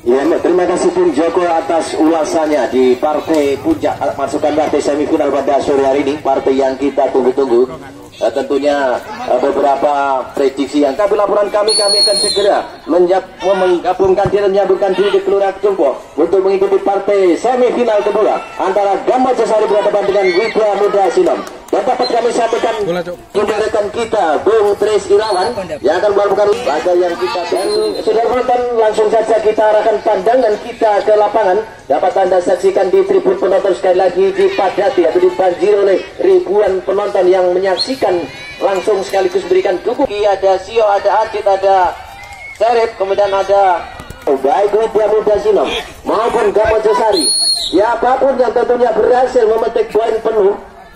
Ya, terima kasih Bung Joko atas ulasannya di partai puncak masukkan partai semifinal pada sore hari ini, partai yang kita tunggu-tunggu. Tentunya beberapa prediksi yang kami laporan kami akan segera menggabungkan diri dan menyambungkan diri di Kelurahan Jompo untuk mengikuti partai semifinal kedua antara Gama Josari berhadapan dengan Widya Muda Sinom. Dan dapat kami sampaikan rekan kita Bung Tris Irawan yang akan melakukan laga yang kita, dan sudah menonton langsung saja kita arahkan pandangan kita ke lapangan. Dapat Anda saksikan di tribun penonton sekali lagi dipadati atau dibanjiri oleh ribuan penonton yang menyaksikan langsung sekaligus berikan dukungan. Ada Sio, ada Adit, ada Serif, kemudian ada baik Widya Muda Sinom maupun Gama Josari. Siapapun yang tentunya berhasil memetik poin penuh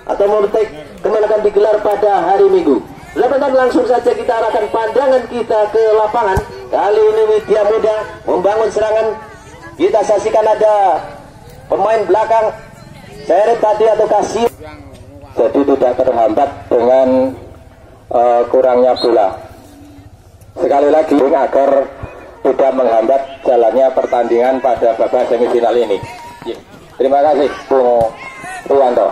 atau memetik kemenangan digelar pada hari Minggu. Lepas langsung saja kita arahkan pandangan kita ke lapangan. Kali ini Widya Muda membangun serangan. Kita saksikan ada pemain belakang Seret tadi atau Kasih, jadi tidak terhambat dengan kurangnya bola. Sekali lagi agar tidak menghambat jalannya pertandingan pada babak semifinal ini. Terima kasih Bung Ruwanto.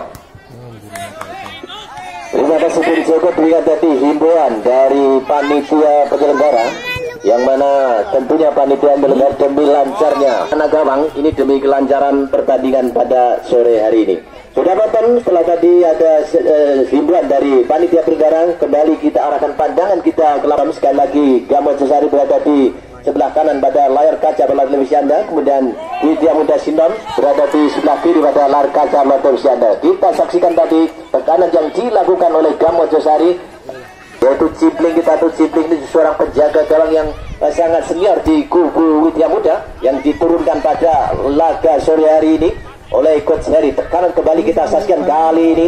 Terima kasih Bung Joko. Berikan tadi himbauan dari panitia penyelenggara, yang mana tentunya panitia penyelenggara demi lancarnya anak gawang ini, demi kelancaran pertandingan pada sore hari ini. Sudah nonton, setelah tadi ada himbauan dari panitia penyelenggara, kembali kita arahkan pandangan kita ke lapangan. Sekali lagi Gama Josari berada di sebelah kanan pada layar kaca pada televisi Anda, kemudian Widya Muda Sinom berada di sebelah kiri pada layar kaca televisi Anda. Kita saksikan tadi tekanan yang dilakukan oleh Gama Josari, yaitu Cipling. Kita tahu Cipling ini seorang penjaga gawang yang sangat senior di kubu Widya Muda yang diturunkan pada laga sore hari ini oleh Coach Heri. Tekanan kembali kita saksikan kali ini.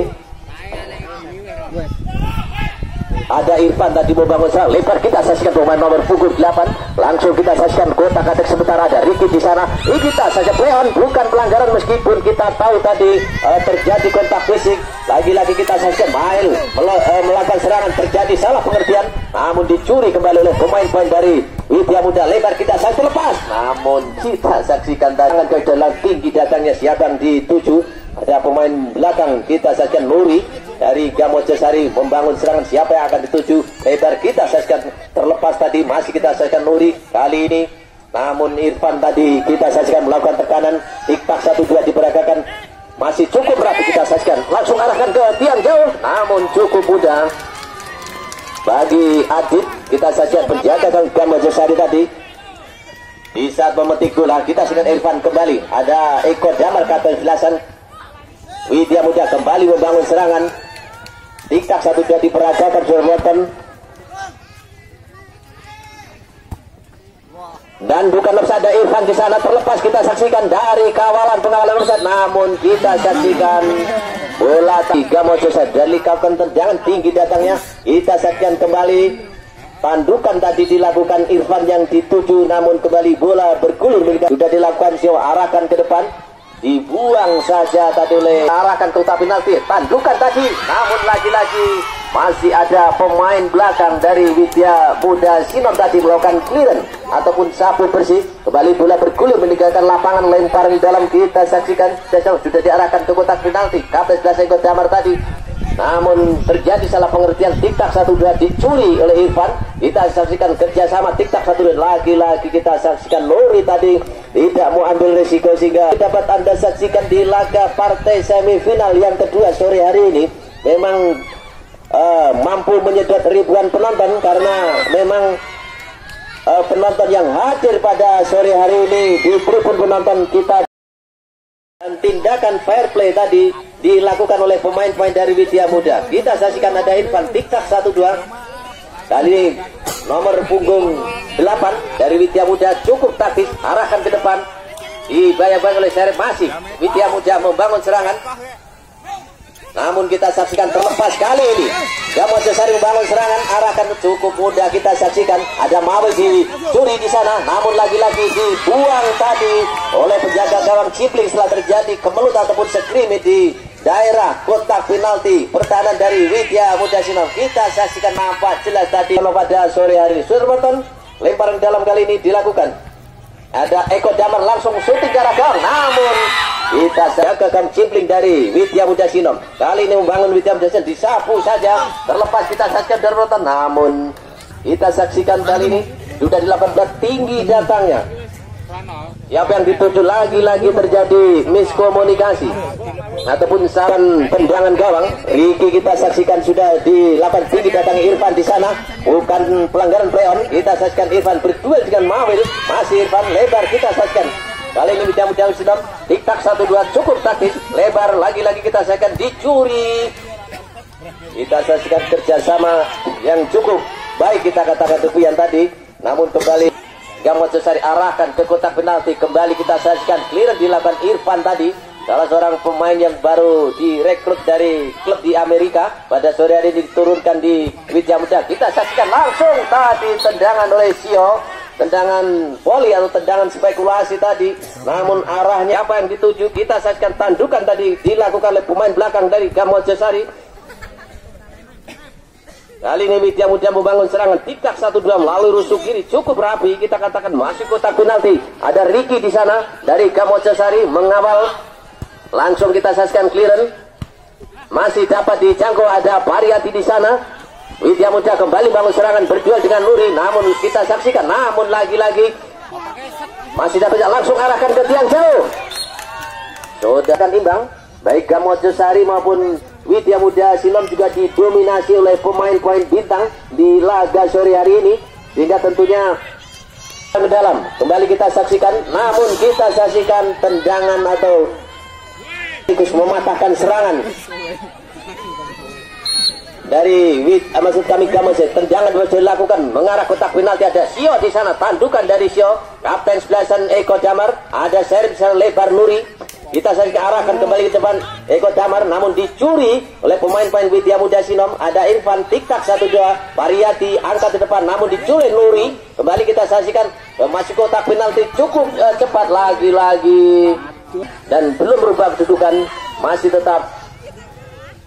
Ada Irfan tadi membangun serangan lebar, kita saksikan pemain nomor punggung 8. Langsung kita saksikan kotak-katik sebentar, ada Ricky di sana. Ini kita saja play on, bukan pelanggaran meskipun kita tahu tadi terjadi kontak fisik. Lagi-lagi kita saksikan Mail melakukan serangan, terjadi salah pengertian, namun dicuri kembali oleh pemain-pemain dari Widya Muda. Lebar kita saksikan lepas, namun kita saksikan tangan ke dalam tinggi datangnya siapa yang dituju. Ada pemain belakang, kita saksikan Nuri dari Gama Josari membangun serangan, siapa yang akan dituju. Lebar kita saksikan terlepas tadi, masih kita saksikan Nuri kali ini, namun Irfan tadi kita saksikan melakukan tekanan. Tiktak 1-2 diperagakan, masih cukup rapi kita saksikan, langsung arahkan ke tiang jauh, namun cukup mudah bagi Adit. Kita saksikan penjaga Gama Josari tadi di saat memetik bola. Kita saksikan Irfan kembali, ada Eko Damar kata jelasan. Widya Muda kembali membangun serangan. Tiktak 1-2 diperagakan Jordan. Dan bukan offside, ada Irfan di sana terlepas, kita saksikan dari kawalan pengawalan offside, namun kita saksikan bola Gama Josari dari kawalan tendangan tinggi datangnya. Kita saksikan kembali tandukan tadi dilakukan Irfan yang dituju, namun kembali bola bergulir. Sudah dilakukan Sio, arahkan ke depan, dibuang saja tadi oleh, arahkan ke kotak penalti. Tandukan tadi, namun lagi-lagi masih ada pemain belakang dari Widya Muda Sinom tadi melakukan clearance ataupun sapu bersih. Kembali bola bergulir meninggalkan lapangan, lempar di dalam. Kita saksikan sudah diarahkan ke kotak penalti. Kapten Eko Damar tadi, namun terjadi salah pengertian. Tiktak 1-2 dicuri oleh Irfan. Kita saksikan kerjasama Tiktak 1-2. Lagi-lagi kita saksikan Nuri tadi tidak mau ambil resiko, sehingga dapat Anda saksikan di laga partai semifinal yang kedua sore hari ini. Memang mampu menyedot ribuan penonton, karena memang penonton yang hadir pada sore hari ini di tribun penonton kita. Dan tindakan fair play tadi dilakukan oleh pemain-pemain dari Widya Muda. Kita saksikan ada Irfan, Tiktak 1-2. Kali ini nomor punggung 8 dari Widya Muda cukup taktis, arahkan ke depan, dibayang-bayang oleh Serep. Masih Widya Muda membangun serangan, namun kita saksikan terlepas kali ini. Gama Josari membangun serangan, arahkan cukup mudah. Kita saksikan ada Mawel dicuri di sana, namun lagi-lagi dibuang tadi oleh penjaga gawang Cipling setelah terjadi kemelut ataupun skrimmage di daerah kotak penalti. Pertahanan dari Widya Muda Sinom kita saksikan nampak jelas tadi pada sore hari. Sudah menonton, lemparan dalam kali ini dilakukan. Ada Eko Damar langsung syuting ke arah gawang, namun kita gagal cipling dari Widya Muda Sinom. Kali ini membangun Widya Muda Sinom, disapu saja, terlepas kita saksikan darurat, namun kita saksikan kali ini sudah dilakukan tinggi datangnya. Siapa yang dituju, lagi-lagi terjadi miskomunikasi ataupun saran tendangan gawang. Riki kita saksikan sudah dilakukan tinggi datang Irfan di sana, bukan pelanggaran play on. Kita saksikan Irfan berduel dengan Mawil, masih Irfan lebar kita saksikan. Kali ini Widya Muda Sinom tik-tak 1-2 cukup taktis, lebar lagi-lagi kita saksikan dicuri. Kita saksikan kerjasama yang cukup baik kita katakan Tukuyan tadi, namun kembali Gamojosari arahkan ke kotak penalti. Kembali kita saksikan clearance dilakukan Irfan tadi, salah seorang pemain yang baru direkrut dari klub di Amerika. Pada sore hari ini diturunkan di Widya Muda. Kita saksikan langsung tadi tendangan oleh Sio, tendangan volley atau tendangan spekulasi tadi, namun arahnya apa yang dituju. Kita saksikan tandukan tadi dilakukan oleh pemain belakang dari Gamojosari. Kali ini Widya Muda membangun serangan tik-tak 1-2 melalui rusuk kiri cukup rapi, kita katakan masih kotak penalti. Ada Riki di sana dari Gamojosari mengawal, langsung kita saksikan clearance, masih dapat dijangkau. Ada Pariyati di sana. Widya Muda kembali bangun serangan berduel dengan Nuri, namun kita saksikan, namun lagi-lagi masih dapat langsung arahkan ke tiang jauh. Sudah kan imbang, baik Gamojosari maupun Widya Muda Sinom juga didominasi oleh pemain-pemain bintang di laga sore hari ini, sehingga tentunya ke dalam. Kembali kita saksikan, namun kita saksikan tendangan atau tikus mematahkan serangan dari maksud kami Gamojosari. Tendangan berhasil dilakukan mengarah kotak penalti. Ada Sio di sana, tandukan dari Sio, kapten 11 Eko Damar. Ada servis lebar Nuri. Kita saksikan arahkan kembali ke depan Eko Damar, namun dicuri oleh pemain-pemain Widya Muda Sinom. Ada Irfan tik-tak 1-2, Pariyati angkat ke depan, namun dicuri Nuri. Kembali kita saksikan masih kotak penalti cukup cepat lagi-lagi, dan belum berubah kedudukan, masih tetap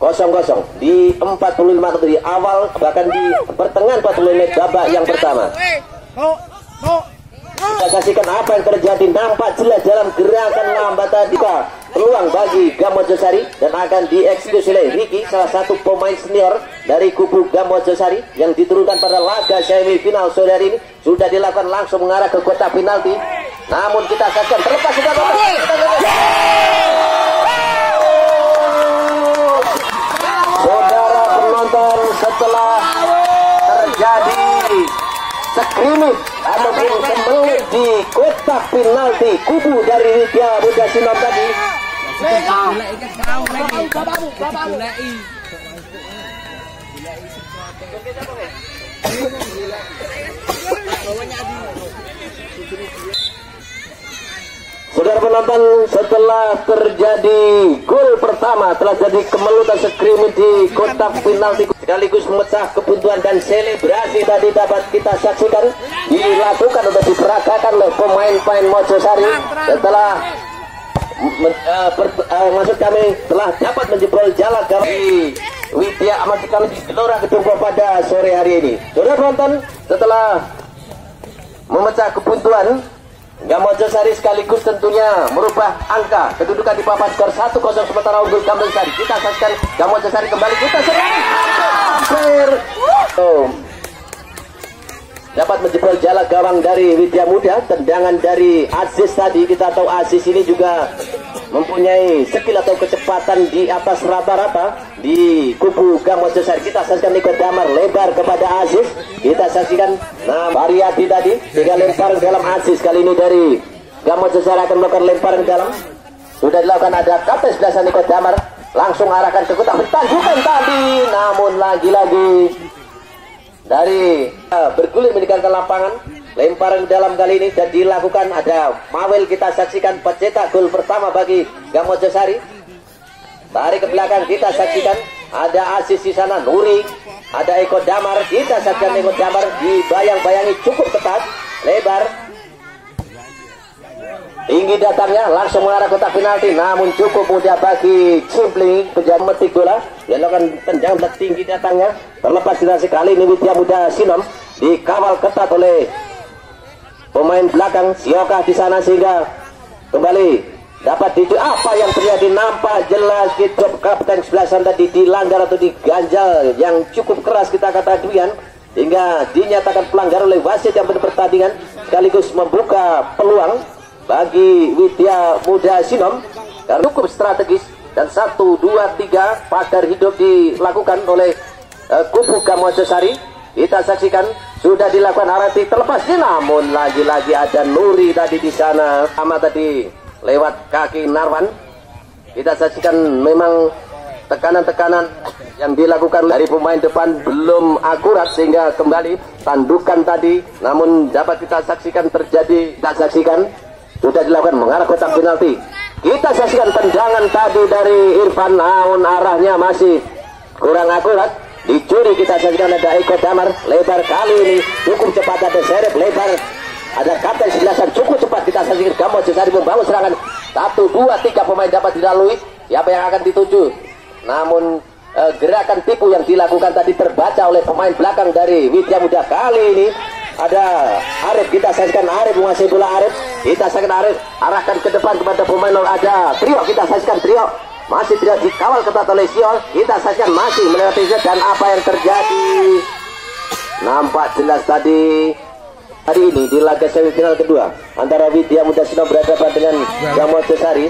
0-0 di 45 menit di awal, bahkan di pertengahan 40 menit babak yang pertama. Kita saksikan apa yang terjadi, nampak jelas dalam gerakan lambat tadi. Peluang bagi Gamojosari dan akan dieksekusi oleh Riki, salah satu pemain senior dari kubu Gamojosari yang diturunkan pada laga semifinal sore hari ini. Sudah dilakukan langsung mengarah ke kotak penalti, namun kita saksikan terlepas sudah saudara penonton, setelah terjadi skrimmage ataupun kemelut di kotak penalti kubu dari Widya Muda Sinom tadi, saudara penonton, setelah terjadi gol pertama, telah jadi kemelutan skrimmage di kotak penalti sekaligus memecah kebuntuan, dan selebrasi tadi dapat kita saksikan dilakukan atau diperagakan oleh pemain-pemain Mojosari setelah maksud kami telah dapat menjebrol jalan dari Widya, maksud kami di Gelora Gedung pada sore hari ini. Saudara penonton, setelah memecah kebuntuan, Gamojosari sekaligus tentunya merubah angka kedudukan di papan skor 1-0 sementara unggul Gamojosari. Kita saksikan Gamojosari kembali, kita serang dapat menjebol jala gawang dari Widya Muda. Tendangan dari Aziz tadi, kita tahu Aziz ini juga mempunyai skill atau kecepatan di atas rata-rata di kubu Gamojosari. Kita saksikan Eko Damar lebar kepada Aziz. Kita saksikan Pariyati tadi tinggal lemparan dalam Aziz. Kali ini dari Gamojosari akan melakukan lemparan dalam. Sudah dilakukan, ada kapten 11 Eko Damar langsung arahkan ke kotak penalti tadi, namun lagi-lagi dari bergulir meninggalkan lapangan. Lemparan dalam kali ini sudah dilakukan. Ada Mawel, kita saksikan pencetak gol pertama bagi Gamojosari. Tarik ke belakang, kita saksikan ada Aziz di sana, Nuri, ada Eko Damar. Kita saksikan Eko Damar dibayang-bayangi cukup ketat, lebar, tinggi datangnya, langsung mengarah kotak penalti, namun cukup mudah bagi Cipling penjaga metik bola. Dia lakukan tendangan tinggi datangnya, terlepas dari kali ini Widya Muda Sinom dikawal ketat oleh pemain belakang Siokah di sana, sehingga kembali dapat apa yang terjadi. Nampak jelas kita kapten sebelah sana tadi dilanggar atau diganjal yang cukup keras kita katakan, hingga dinyatakan pelanggar oleh wasit yang berpertandingan, sekaligus membuka peluang bagi Widya Muda Sinom karena cukup strategis. Dan 1, 2, 3 pagar hidup dilakukan oleh kubu Kamojosari. Kita saksikan sudah dilakukan arati terlepas, namun lagi-lagi ada Nuri tadi di sana sama tadi lewat kaki Narwan. Kita saksikan memang tekanan-tekanan yang dilakukan dari pemain depan belum akurat, sehingga kembali tandukan tadi, namun dapat kita saksikan terjadi. Kita saksikan sudah dilakukan mengarah kotak penalti. Kita saksikan tendangan tadi dari Irfan, namun arahnya masih kurang akurat. Dicuri, kita saksikan ada Eko Damar, lebar kali ini cukup cepat, ada Serep lebar, ada kapten sebelasan cukup cepat. Kita saksikan Kamojosari membangun serangan 1, 2, 3 pemain dapat dilalui. Siapa yang akan dituju? Namun gerakan tipu yang dilakukan tadi terbaca oleh pemain belakang dari Widya Muda. Kali ini ada Arif, kita saksikan Arif menguasai bola. Arif, kita saksikan Arif arahkan ke depan kepada pemain. Ada Trio, kita saksikan Trio masih tidak dikawal ketat oleh Siol. Kita saksikan masih melewati set, dan apa yang terjadi nampak jelas tadi. Hari ini di laga semifinal kedua antara Widya Muda Sinom berhadapan dengan Kamojosari.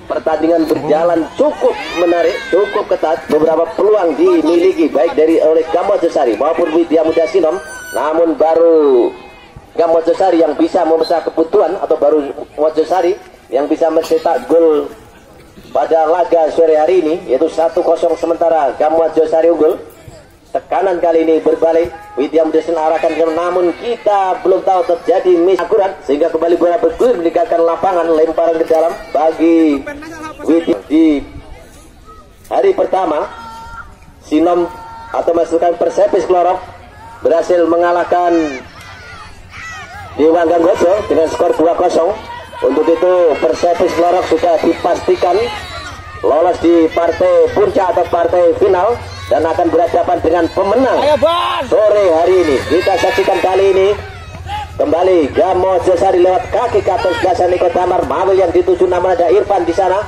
Pertandingan berjalan cukup menarik, cukup ketat. Beberapa peluang dimiliki baik oleh Kamojosari maupun Widya Muda Sinom, namun baru Kamojosari yang bisa memecah kebutuhan, atau baru Mojosari yang bisa mencetak gol pada laga sore hari ini, yaitu 1-0, sementara Kamojosari unggul. Tekanan kali ini berbalik, Widya Muda Sinom arahkan, namun kita belum tahu terjadi miss akurat, sehingga kembali bola bergulir meninggalkan lapangan, lemparan ke dalam bagi Widya. Di hari pertama Sinom atau masukan Persepis Klorok berhasil mengalahkan Dewa Ganggojo dengan skor 2-0. Untuk itu Persepis Klorok sudah dipastikan lolos di partai puncak atau partai final dan akan berhadapan dengan pemenang sore hari ini. Kita saksikan kali ini kembali Kamojosari lewat kaki kapten sebelasan Eko Damar. Mawil yang dituju, namun ada Irfan di sana,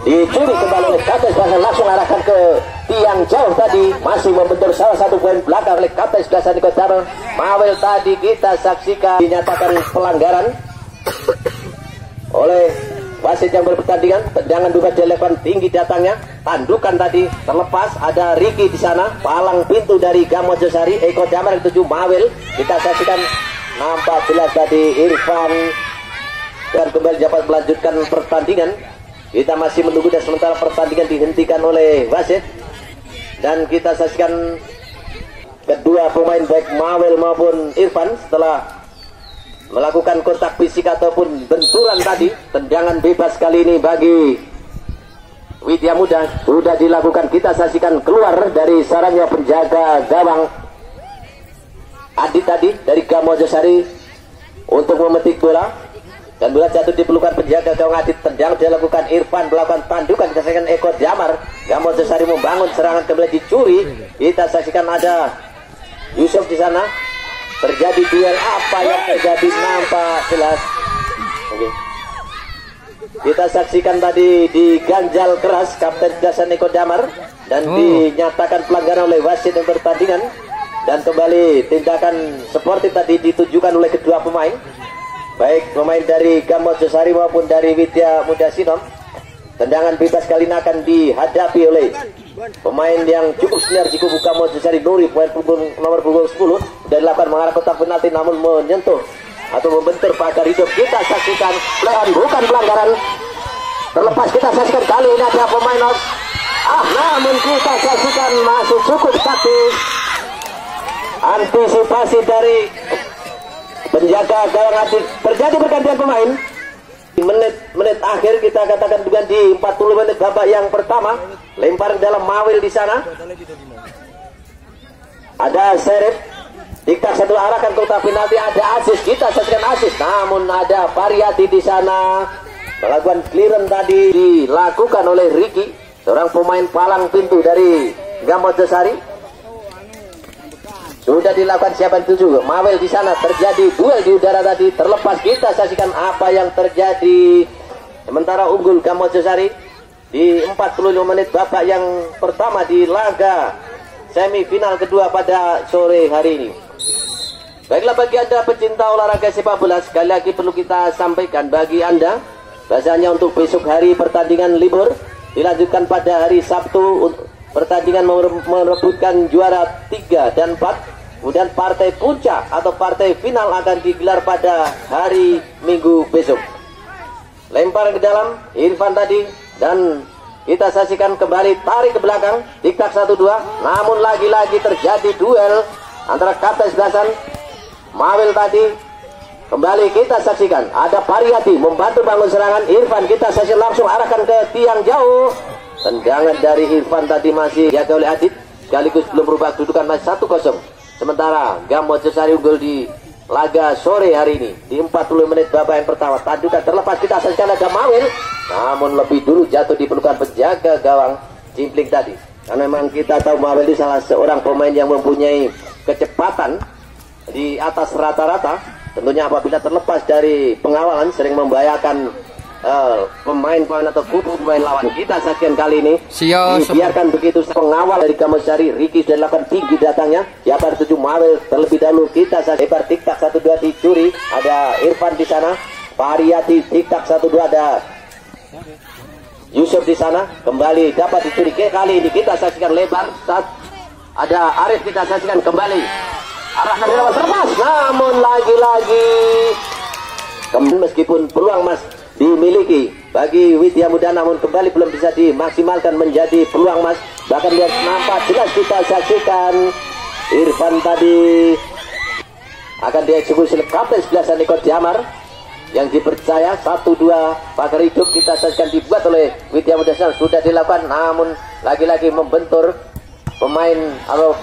dicuri kembali oleh kapten sebelasan, langsung arahkan ke tiang jauh tadi, masih membentur salah satu poin belakang oleh kapten sebelasan Eko Damar. Mawil tadi kita saksikan dinyatakan pelanggaran oleh wasit yang berpertandingan. Tendangan juga dilakukan tinggi datangnya, tandukan tadi terlepas. Ada Riki di sana, palang pintu dari Kamojosari. Eko Damar yang tuju Mawil, kita saksikan nampak jelas tadi Irfan, dan kembali dapat melanjutkan pertandingan. Kita masih menunggu, dan sementara pertandingan dihentikan oleh wasit, dan kita saksikan kedua pemain baik Mawil maupun Irfan setelah melakukan kontak fisik ataupun benturan tadi. Tendangan bebas kali ini bagi Widya Muda sudah dilakukan. Kita saksikan keluar dari sarangnya penjaga gawang Adit tadi dari Kamojosari untuk memetik bola, dan bola jatuh di pelukan penjaga gawang Adit. Tendangan dilakukan Irfan melakukan tandukan. Kita saksikan Eko Damar, Kamojosari membangun serangan, kembali dicuri. Kita saksikan ada Yusuf di sana. Terjadi duel, apa yang terjadi nampak jelas. Oke. Kita saksikan tadi diganjal keras kapten sebelasan Eko Damar, dan dinyatakan pelanggaran oleh wasit yang bertandingan, dan kembali tindakan sportif tadi ditujukan oleh kedua pemain, baik pemain dari Kamojosari maupun dari Widya Muda Sinom. Tendangan bebas kali ini akan dihadapi oleh pemain yang cukup sinergi kubu Kamojosari. Nuri, pemain nomor punggung 10, sudah dilakukan mengarah kotak penalti, namun menyentuh atau membentur pagar hidup. Kita saksikan bukan pelanggaran terlepas. Kita saksikan kali ini ada pemain namun kita saksikan masih cukup taktis. Antisipasi dari penjaga gawang Adit. Terjadi pergantian pemain menit akhir, kita katakan juga di 40 menit babak yang pertama. Lempar dalam Mawil di sana, ada Serif, diktak satu arahkan ke kotak penalti, ada Aziz. Kita saksikan Aziz, namun ada Variati di sana melakukan clearance tadi dilakukan oleh Riki, seorang pemain palang pintu dari Kamojosari. sudah dilakukan siapa yang tuju. Mawel di sana, terjadi duel di udara tadi, terlepas. Kita saksikan apa yang terjadi. Sementara unggul Gamojosari di 45 menit babak yang pertama di laga semifinal kedua pada sore hari ini. Baiklah, bagi Anda pecinta olahraga sepak bola, sekali lagi perlu kita sampaikan bagi Anda, bahasanya untuk besok hari pertandingan libur, dilanjutkan pada hari Sabtu. Pertandingan merebutkan juara 3 dan 4. Kemudian partai puncak atau partai final akan digelar pada hari Minggu besok. Lempar ke dalam, Irfan tadi, dan kita saksikan kembali tarik ke belakang, diktak 1-2. Namun lagi-lagi terjadi duel antara kapten sebelasan Mawel tadi. Kembali kita saksikan ada Pariyati membantu bangun serangan. Irfan kita saksikan langsung arahkan ke tiang jauh. Tendangan dari Irfan tadi masih dijaga oleh Adit, sekaligus belum berubah kedudukan masih 1-0. Sementara Gamojosari unggul di laga sore hari ini di 40 menit babak yang pertama. Tandukan terlepas, kita saksikan ada Mawel, namun lebih dulu jatuh di pelukan penjaga gawang Cimpling tadi. Karena memang kita tahu Mawel ini salah seorang pemain yang mempunyai kecepatan di atas rata-rata. Tentunya apabila terlepas dari pengawalan sering membahayakan pemain-pemain atau kubu pemain lawan. Kita saksikan kali ini dibiarkan begitu pengawal dari Gamojosari. Ricky sudah dilakukan tinggi datangnya, siapa tuju Mawel terlebih dahulu. Kita saksikan lebar tiktak 1-2 dicuri, ada Irfan di sana. Pariyati tiktak 1-2, ada Yusuf di sana, kembali dapat dicuri. Kali ini kita saksikan lebar saat ada Arif, kita saksikan kembali arahkan ke dalam terlepas, namun lagi-lagi meskipun peluang mas dimiliki bagi Widya Muda, namun kembali belum bisa dimaksimalkan menjadi peluang mas. Bahkan lihat nampak jelas kita saksikan Irfan tadi akan dieksekusi oleh kapten sebelasan Eko Jamar yang dipercaya 1-2 pagar hidup. Kita saksikan dibuat oleh Widya Muda, sudah dilakukan, namun lagi-lagi membentur pemain atau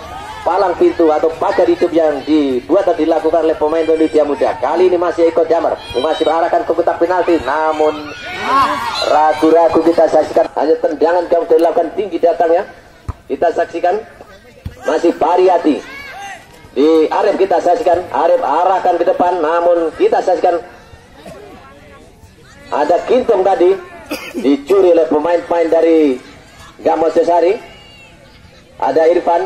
palang pintu atau pagar hidup yang dibuat atau dilakukan oleh pemain Widya Muda. Kali ini masih Eko Jamar masih berarahkan ke kotak penalti, namun ragu-ragu. Kita saksikan hanya tendangan yang dilakukan tinggi datangnya. Kita saksikan masih Pariyati di Arif, kita saksikan Arif arahkan ke depan, namun kita saksikan ada Kintung tadi dicuri oleh pemain-pemain dari Gamojosari. Ada Irfan,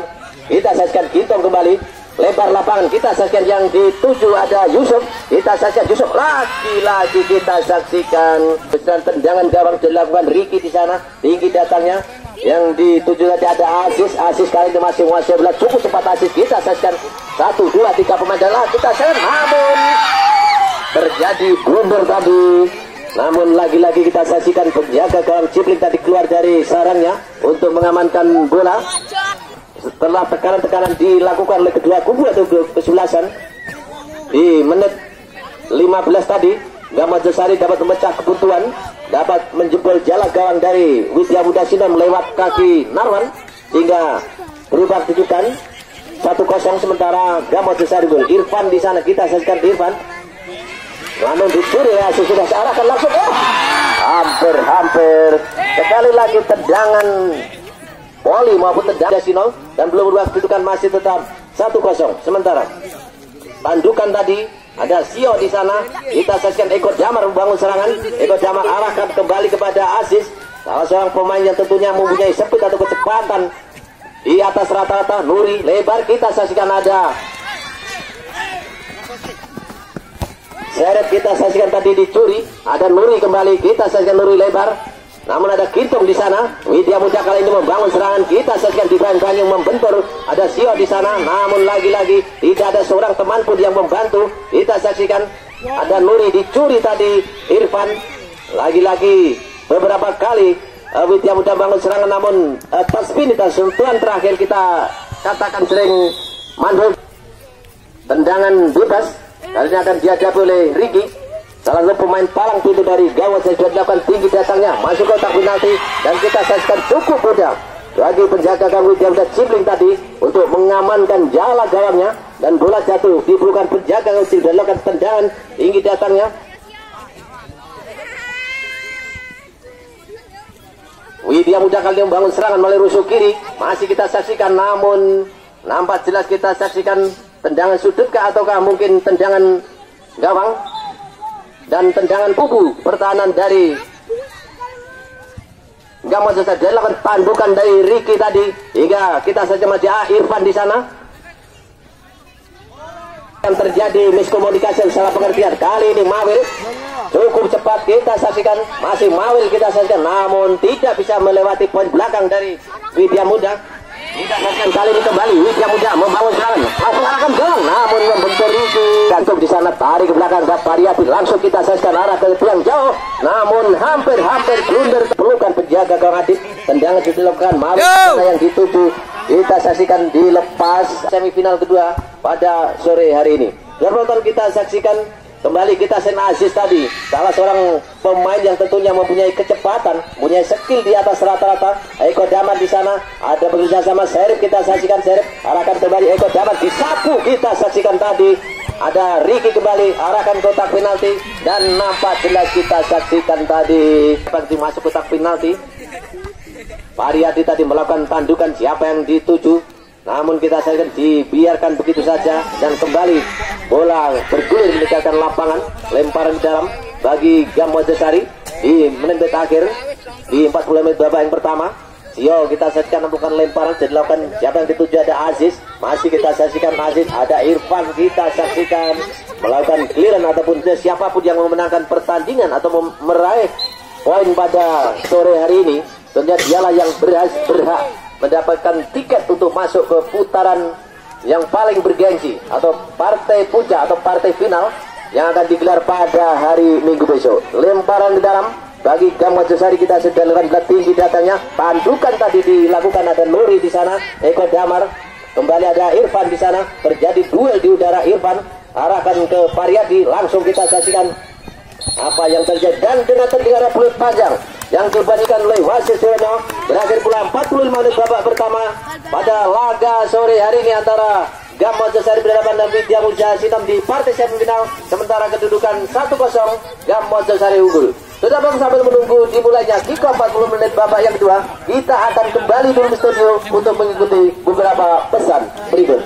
kita saksikan Kintung kembali lebar lapangan. Kita saksikan yang dituju ada Yusuf, kita saksikan Yusuf lagi-lagi. Kita saksikan besar tendangan gawang dilakukan Ricky di sana, tinggi datangnya. Yang dituju tadi ada Aziz kali ini masih menguasai bola, cukup cepat Aziz. Kita saksikan 1, 2, 3 pemain dalam. Kita saksikan, namun terjadi blunder tadi. Namun lagi-lagi kita saksikan penjaga gawang Cimpling tadi keluar dari sarangnya untuk mengamankan bola. Setelah tekanan-tekanan dilakukan oleh kedua kubu atau kesebelasan di menit 15 tadi, Gamojosari dapat memecah kebutuhan, dapat menjebol jala gawang dari Widya Muda Sinom lewat kaki Narwan sehingga berubah kedudukan 1-0. Sementara Gamojosari gol. Irfan di sana, kita saksikan Irfan, namun dicuri ya, sudah searahkan langsung. Hampir sekali lagi tendangan Poli maupun tendangan Sinol, dan belum berubah kedudukan masih tetap 1-0. Sementara tandukan tadi ada Sio di sana, kita saksikan Eko Jamar membangun serangan. Eko Jamar arahkan kembali kepada Aziz, salah seorang pemain yang tentunya mempunyai speed atau kecepatan di atas rata-rata. Nuri lebar, kita saksikan ada Seret, kita saksikan tadi dicuri, ada Nuri kembali, kita saksikan Nuri lebar, namun ada Kintung di sana. Widya Muda kali ini membangun serangan, kita saksikan di Bandung membentur, ada Sio di sana, namun lagi-lagi tidak ada seorang teman pun yang membantu. Kita saksikan ada Nuri dicuri tadi Irfan, lagi-lagi beberapa kali Widya Muda bangun serangan, namun tasbinitas sentuhan terakhir kita katakan sering mandul. Tendangan bebas kali ini akan dihadapi oleh Ricky, salah satu pemain palang pintu dari gawang. Sudah dilakukan tinggi datangnya masuk kotak penalti, dan kita saksikan cukup mudah bagi penjaga gawang Widya Muda Cimpling tadi untuk mengamankan jala gawangnya, dan bola jatuh di pelukan penjaga gawang. Sudah dilakukan tendangan tinggi datangnya. Widya Muda kali ini membangun serangan melalui rusuk kiri, masih kita saksikan, namun Nampak jelas kita saksikan tendangan sudut ataukah mungkin tendangan gawang dan tendangan kubu pertahanan dari Gamo Jasa. Dilakukan tandukan dari Ricky tadi hingga kita saja masih Irfan di sana. Yang terjadi miskomunikasi salah pengertian. Kali ini Mawil cukup cepat kita saksikan, masih Mawil kita saksikan, namun tidak bisa melewati poin belakang dari Widya Muda. Kita saksikan kali ini kembali Widya Muda membangun serangan, langsung arahkan gawang, namun membentur Riki. Gantung di sana, tarik ke belakang Variati, langsung kita saksikan arah ke tiang jauh, namun hampir blunder. Pelukan penjaga gawang Adit. Tendangan dilakukan Mawil yang dituju. Kita saksikan dilepas semifinal kedua pada sore hari ini. Penonton kita saksikan kembali kita Sen Aziz tadi, salah seorang pemain yang tentunya mempunyai kecepatan, mempunyai skill di atas rata-rata. Eko Daman di sana ada bekerja sama Serif, kita saksikan Serif arahkan kembali Eko Daman disapu, kita saksikan tadi ada Ricky kembali arahkan kotak penalti dan nampak jelas kita saksikan tadi seperti masuk kotak penalti. Variati tadi melakukan tandukan siapa yang dituju, namun kita saksikan dibiarkan begitu saja dan kembali bola bergulir mendekatkan lapangan, lemparan di dalam bagi Gam Mojosari di menit akhir di 40 menit babak yang pertama. Sio kita saksikan melakukan lemparan dilakukan siapa yang dituju, ada Aziz, masih kita saksikan Aziz, ada Irfan, kita saksikan melakukan clearance ataupun siapapun yang memenangkan pertandingan atau meraih poin pada sore hari ini. Tentunya dialah yang berhak mendapatkan tiket untuk masuk ke putaran yang paling bergengsi atau partai puncak atau partai final yang akan digelar pada hari Minggu besok. Lemparan di dalam bagi Gam Mojosari, kita sudah lakukan tinggi datanya. Tandukan tadi dilakukan, ada Nuri di sana, Eko Damar, kembali ada Irfan di sana. Terjadi duel di udara, Irfan arahkan ke Variati, langsung kita saksikan apa yang terjadi dan dengan terdengar peluit panjang yang dibandingkan oleh wasit Suwono. Berakhir pula 45 menit babak pertama pada laga sore hari ini antara Gam Mojosari berhadapan dengan Widya Muda Sinom di partai semifinal. Sementara kedudukan 1-0 Gam Mojosari unggul. Sudah bang, sambil menunggu dimulainya kick-off 40 menit babak yang kedua, kita akan kembali dulu ke studio untuk mengikuti beberapa pesan berikut.